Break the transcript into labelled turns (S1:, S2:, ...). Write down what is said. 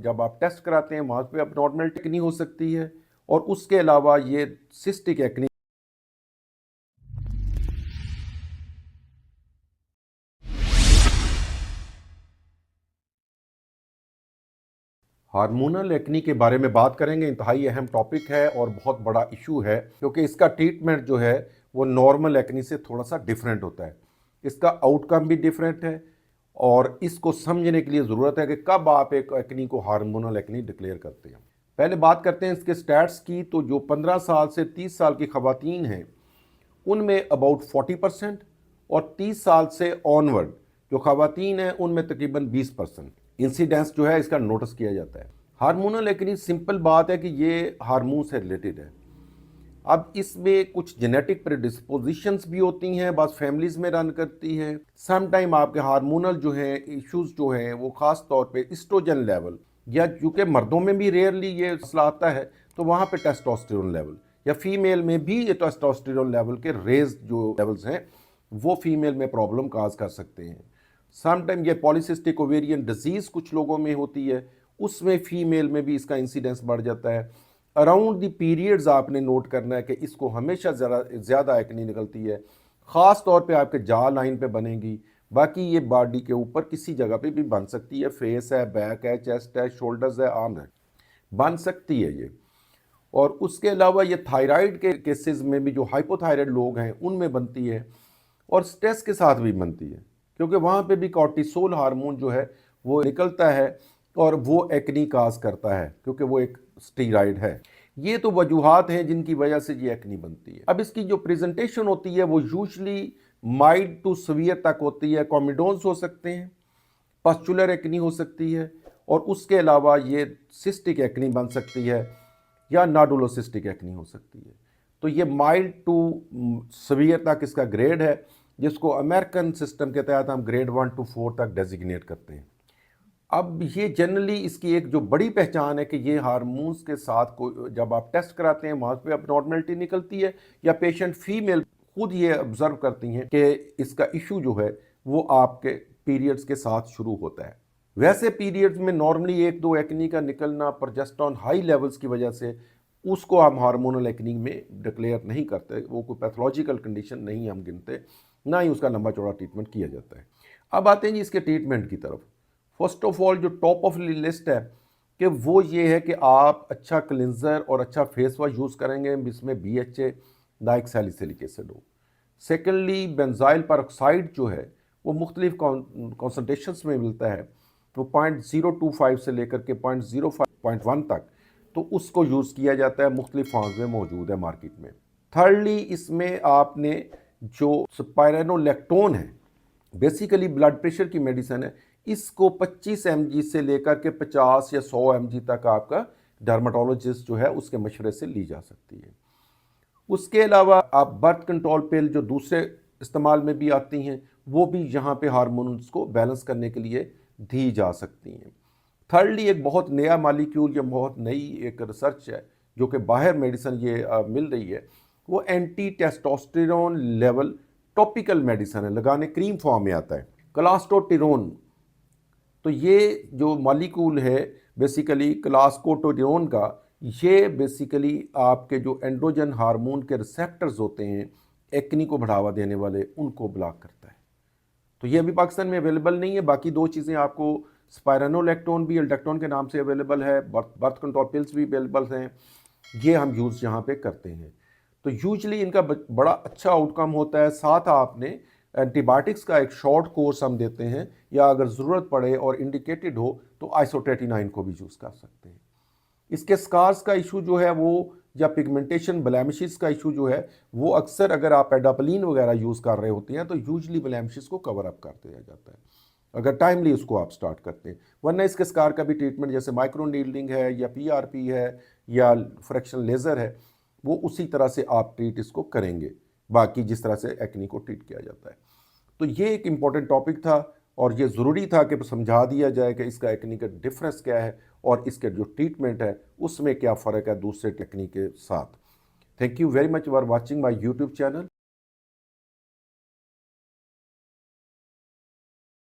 S1: जब आप टेस्ट कराते हैं वहाँ पे अबनॉर्मलिटी एक्नी हो सकती है। और उसके अलावा ये सिस्टिक एक्नी। हार्मोनल एक्नी के बारे में बात करेंगे। इंतहाई अहम टॉपिक है और बहुत बड़ा इशू है, क्योंकि इसका ट्रीटमेंट जो है वो नॉर्मल एक्नी से थोड़ा सा डिफरेंट होता है। इसका आउटकम भी डिफरेंट है और इसको समझने के लिए ज़रूरत है कि कब आप एक एक्नी को हार्मोनल एक्नी डिक्लेयर करते हैं। पहले बात करते हैं इसके स्टैट्स की। तो जो 15 साल से 30 साल की खवातीन हैं उनमें अबाउट 40% और 30 साल से ऑनवर्ड जो खवातीन हैं उनमें तकरीबन 20% इंसिडेंस जो है इसका नोटिस किया जाता है। हार्मोनल एक्नी सिंपल बात है कि ये हार्मोन से रिलेटेड है। अब इसमें कुछ जेनेटिक प्रेडिस्पोजिशंस भी होती हैं, बस फैमिलीज में रन करती है। सम टाइम आपके हार्मोनल जो है इश्यूज जो हैं वो खास तौर पे एस्ट्रोजन लेवल, या चूँकि मर्दों में भी रेयरली ये मसला आता है तो वहाँ पे टेस्टोस्टेरोन लेवल, या फीमेल में भी ये टेस्टोस्टेरोन लेवल के रेज जो लेवल्स हैं वो फीमेल में प्रॉब्लम काज कर सकते हैं। समटाइम ये पॉलीसिस्टिक ओवेरियन डिजीज़ कुछ लोगों में होती है, उसमें फीमेल में भी इसका इंसिडेंस बढ़ जाता है। अराउंड द पीरियड्स आपने नोट करना है कि इसको हमेशा ज़्यादा एक्नी निकलती है, ख़ास तौर पे आपके जा लाइन पे बनेगी। बाकी ये बॉडी के ऊपर किसी जगह पे भी बन सकती है, फेस है, बैक है, चेस्ट है, शोल्डर्स है, आर्म है, बन सकती है ये। और उसके अलावा ये थायराइड के केसेस में भी जो हाइपोथायराइड लोग हैं उनमें बनती है, और स्ट्रेस के साथ भी बनती है, क्योंकि वहाँ पे भी कॉर्टिसोल हार्मोन जो है वो निकलता है और वो एक्नी काज करता है, क्योंकि वो एक स्टीराइड है। ये तो वजूहात हैं जिनकी वजह से ये एक्नी बनती है। अब इसकी जो प्रेजेंटेशन होती है वो यूजली माइल्ड टू सीवियर तक होती है। कॉमिडोन्स हो सकते हैं, पस्चुलर एक्नी हो सकती है, और उसके अलावा ये सिस्टिक एक्नी बन सकती है या नाडुलोसिस्टिक एक्नी हो सकती है। तो ये माइल्ड टू सीवियर तक इसका ग्रेड है, जिसको अमेरिकन सिस्टम के तहत हम ग्रेड 1 to 4 तक डेजिग्नेट करते हैं। अब ये जनरली इसकी एक जो बड़ी पहचान है कि ये हार्मोन्स के साथ को जब आप टेस्ट कराते हैं वहाँ पे अबनॉर्मलिटी निकलती है, या पेशेंट फीमेल खुद ये ऑब्जर्व करती हैं कि इसका इशू जो है वो आपके पीरियड्स के साथ शुरू होता है। वैसे पीरियड्स में नॉर्मली एक दो एक्नी का निकलना प्रोजेस्टेरोन हाई लेवल्स की वजह से उसको हम हार्मोनल एक्नी में डिक्लेयर नहीं करते, वो कोई पैथोलॉजिकल कंडीशन नहीं हम गिनते, ना ही उसका लंबा चौड़ा ट्रीटमेंट किया जाता है। अब आते हैं जी इसके ट्रीटमेंट की तरफ। फर्स्ट ऑफ ऑल जो टॉप ऑफ लिस्ट है कि वो ये है कि आप अच्छा क्लिनजर और अच्छा फेस वॉश यूज़ करेंगे जिसमें BHA लाइक सैलिसिलिक एसिड हो। सेकेंडली बेंजाइल परऑक्साइड जो है वो मुख्तलिफ कॉन्सेंट्रेशंस में मिलता है, तो 0.025 से लेकर के 0.05 तक, तो उसको यूज़ किया जाता है, मुख्तलिफ फॉर्म्स में मौजूद है मार्केट में। थर्डली इसमें आपने जो स्पाइरेनोलैक्टोन है, बेसिकली ब्लड प्रेशर की मेडिसिन है, इसको 25 mg से लेकर के 50 या 100 mg तक आपका डर्माटोलॉजिस्ट जो है उसके मशवरे से ली जा सकती है। उसके अलावा आप बर्थ कंट्रोल पिल जो दूसरे इस्तेमाल में भी आती हैं वो भी यहाँ पे हार्मोन्स को बैलेंस करने के लिए दी जा सकती हैं। थर्डली एक बहुत नया मालिक्यूल या बहुत नई एक रिसर्च है जो कि बाहर मेडिसिन ये मिल रही है, वो anti testosterone level topical medicine है, लगाने क्रीम फॉर्म में आता है, क्लास्टोटेरोन। तो ये जो मॉलिक्यूल है बेसिकली क्लास्टोटेरोन का, ये बेसिकली आपके जो एंड्रोजन हार्मोन के रिसेप्टर्स होते हैं एक्नी को बढ़ावा देने वाले, उनको ब्लॉक करता है। तो ये अभी पाकिस्तान में अवेलेबल नहीं है। बाकी दो चीज़ें आपको स्पाइरेनोलैक्टोन भी एल्डेक्टोन के नाम से अवेलेबल है, बर्थ कंट्रोल पिल्स भी अवेलेबल हैं, ये हम यूज़ यहाँ पे करते हैं। तो यूजली इनका बड़ा अच्छा आउटकम होता है। साथ आपने एंटीबायोटिक्स का एक शॉर्ट कोर्स हम देते हैं, या अगर ज़रूरत पड़े और इंडिकेटेड हो तो आइसोट्रेटिनाइन को भी यूज़ कर सकते हैं। इसके स्कार्स का इशू जो है वो, या पिगमेंटेशन ब्लैमिशेस का इशू जो है वो, अक्सर अगर आप एडापलीन वगैरह यूज़ कर रहे होते हैं तो यूजली ब्लैमिशेस को कवर अप कर दिया जाता है अगर टाइमली उसको आप स्टार्ट करते हैं। वरना इसके स्कार का भी ट्रीटमेंट जैसे माइक्रो नीडलिंग है या PRP है या फ्रैक्शन लेज़र है, वो उसी तरह से आप ट्रीट इसको करेंगे, बाकी जिस तरह से एक्नी को ट्रीट किया जाता है। तो ये एक इम्पॉर्टेंट टॉपिक था और ये ज़रूरी था कि समझा दिया जाए कि इसका एक्नी का डिफरेंस क्या है और इसके जो ट्रीटमेंट है उसमें क्या फ़र्क है दूसरे टेक्निक के साथ। Thank you very much for watching my YouTube channel.